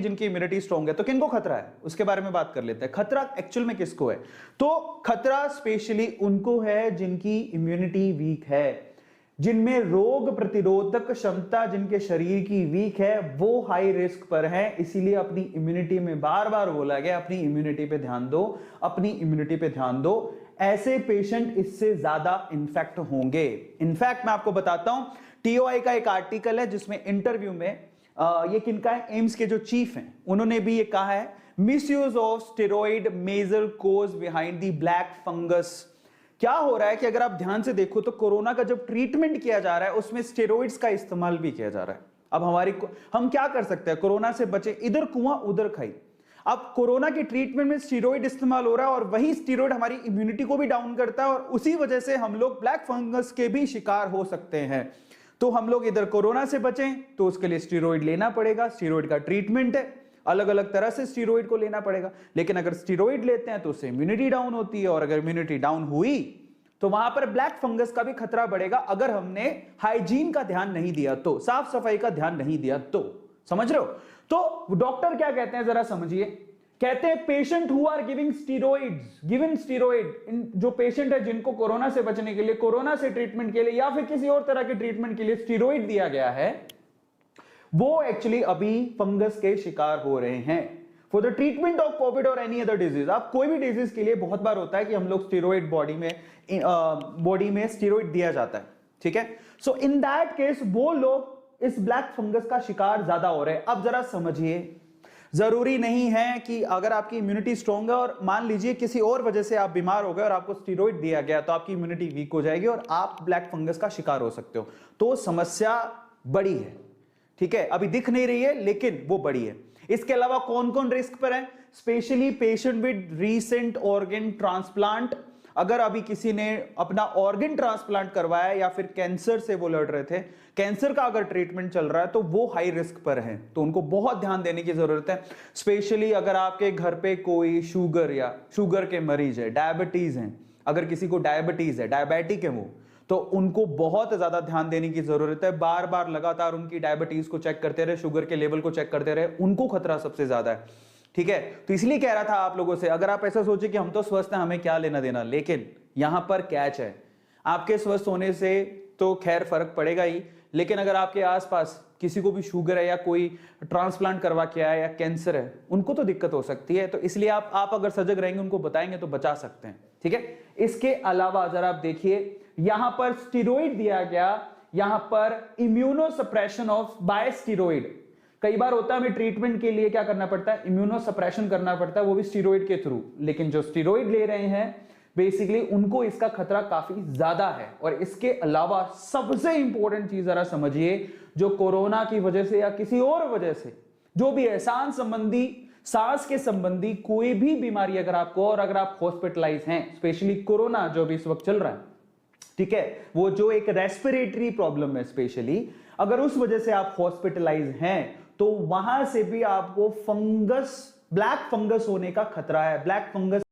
जिनकी immunity strong है, तो किनको खतरा है उसके बारे में बात कर लेते हैं। खतरा एक्चुअल में किसको है? तो खतरा स्पेशली उनको है जिनकी इम्यूनिटी वीक है, जिनमें रोग प्रतिरोधक क्षमता जिनके शरीर की वीक है, वो हाई रिस्क पर है। इसीलिए अपनी इम्यूनिटी में बार बार बोला गया अपनी इम्यूनिटी पे ध्यान दो, अपनी इम्यूनिटी पे ध्यान दो। ऐसे पेशेंट इससे ज्यादा इन्फेक्ट होंगे। इनफैक्ट मैं आपको बताता हूं, टीओआई का एक आर्टिकल है जिसमें इंटरव्यू में ये किनका है, एम्स के जो चीफ हैं उन्होंने भी ये कहा है, misuse of steroid major cause behind the black fungus. क्या हो रहा है कि अगर आप ध्यान से देखो तो कोरोना का जब ट्रीटमेंट किया जा रहा है उसमें स्टेरॉइड्स का इस्तेमाल भी किया जा रहा है। अब हम क्या कर सकते हैं, कोरोना से बचे, इधर कुआं उधर खाई। अब कोरोना के ट्रीटमेंट में स्टेरॉइड इस्तेमाल हो रहा है और वही स्टेरॉइड हमारी इम्यूनिटी को भी डाउन करता है और उसी वजह से हम लोग ब्लैक फंगस के भी शिकार हो सकते हैं। तो हम लोग इधर कोरोना से बचें तो उसके लिए स्टेरॉइड लेना पड़ेगा, स्टेरॉइड का ट्रीटमेंट है, अलग अलग तरह से स्टेरॉइड को लेना पड़ेगा। लेकिन अगर स्टेरॉइड लेते हैं तो उससे इम्यूनिटी डाउन होती है और अगर इम्यूनिटी डाउन हुई तो वहां पर ब्लैक फंगस का भी खतरा बढ़ेगा अगर हमने हाइजीन का ध्यान नहीं दिया तो, साफ सफाई का ध्यान नहीं दिया तो। समझ रहे हो? तो डॉक्टर क्या कहते हैं जरा समझिए, कहते हैं patient who are giving steroids, given steroid, जो पेशेंट है जिनको कोरोना से बचने के लिए, कोरोना से ट्रीटमेंट के लिए या फिर किसी और तरह के ट्रीटमेंट के लिए स्टीरॉइड दिया गया है, वो एक्चुअली अभी फंगस के शिकार हो रहे हैं। For the treatment of Covid और एनी अदर डिजीज, आप कोई भी डिजीज के लिए बहुत बार होता है कि हम लोग स्टीरॉइड बॉडी में स्टीरॉइड दिया जाता है, ठीक है। सो इन दैट केस वो लोग इस ब्लैक फंगस का शिकार ज्यादा हो रहे हैं। अब जरा समझिए, जरूरी नहीं है कि अगर आपकी इम्यूनिटी स्ट्रांग है और मान लीजिए किसी और वजह से आप बीमार हो गए और आपको स्टीरॉइड दिया गया तो आपकी इम्यूनिटी वीक हो जाएगी और आप ब्लैक फंगस का शिकार हो सकते हो। तो समस्या बड़ी है, ठीक है, अभी दिख नहीं रही है लेकिन वो बड़ी है। इसके अलावा कौन कौन रिस्क पर है? Specially patient with recent organ transplant. अगर अभी किसी ने अपना ऑर्गन ट्रांसप्लांट करवाया या फिर कैंसर से वो लड़ रहे थे, कैंसर का अगर ट्रीटमेंट चल रहा है तो वो हाई रिस्क पर है, तो उनको बहुत ध्यान देने की जरूरत है। स्पेशली अगर आपके घर पे कोई शुगर या शुगर के मरीज है, डायबिटीज हैं, अगर किसी को डायबिटीज है, डायबिटिक है वो, तो उनको बहुत ज्यादा ध्यान देने की जरूरत है। बार बार लगातार उनकी डायबिटीज को चेक करते रहे, शुगर के लेवल को चेक करते रहे, उनको खतरा सबसे ज्यादा है, ठीक है। तो इसलिए कह रहा था आप लोगों से, अगर आप ऐसा सोचे कि हम तो स्वस्थ हैं हमें क्या लेना देना, लेकिन यहां पर कैच है, आपके स्वस्थ होने से तो खैर फर्क पड़ेगा ही, लेकिन अगर आपके आसपास किसी को भी शुगर है या कोई ट्रांसप्लांट करवा के आया या कैंसर है, उनको तो दिक्कत हो सकती है। तो इसलिए आप अगर सजग रहेंगे, उनको बताएंगे तो बचा सकते हैं, ठीक है। इसके अलावा जरा आप देखिए, यहां पर स्टीरॉइड दिया गया, यहां पर इम्यूनोसप्रेशन ऑफ बाय स्टीरॉइड। कई बार होता है हमें ट्रीटमेंट के लिए क्या करना पड़ता है, इम्यूनोसप्रेशन करना पड़ता है, वो भी स्टीरॉइड के थ्रू। लेकिन जो स्टीरॉइड ले रहे हैं बेसिकली उनको इसका खतरा काफी ज्यादा है। और इसके अलावा सबसे इंपॉर्टेंट चीज जरा समझिए, जो कोरोना की वजह से या किसी और वजह से जो भी है, सांस के संबंधी कोई भी बीमारी अगर आपको, और अगर आप हॉस्पिटलाइज हैं, स्पेशली कोरोना जो भी इस वक्त चल रहा है, ठीक है, वो जो एक रेस्पिरेटरी प्रॉब्लम है स्पेशली, अगर उस वजह से आप हॉस्पिटलाइज हैं तो वहां से भी आपको फंगस, ब्लैक फंगस होने का खतरा है। Black fungus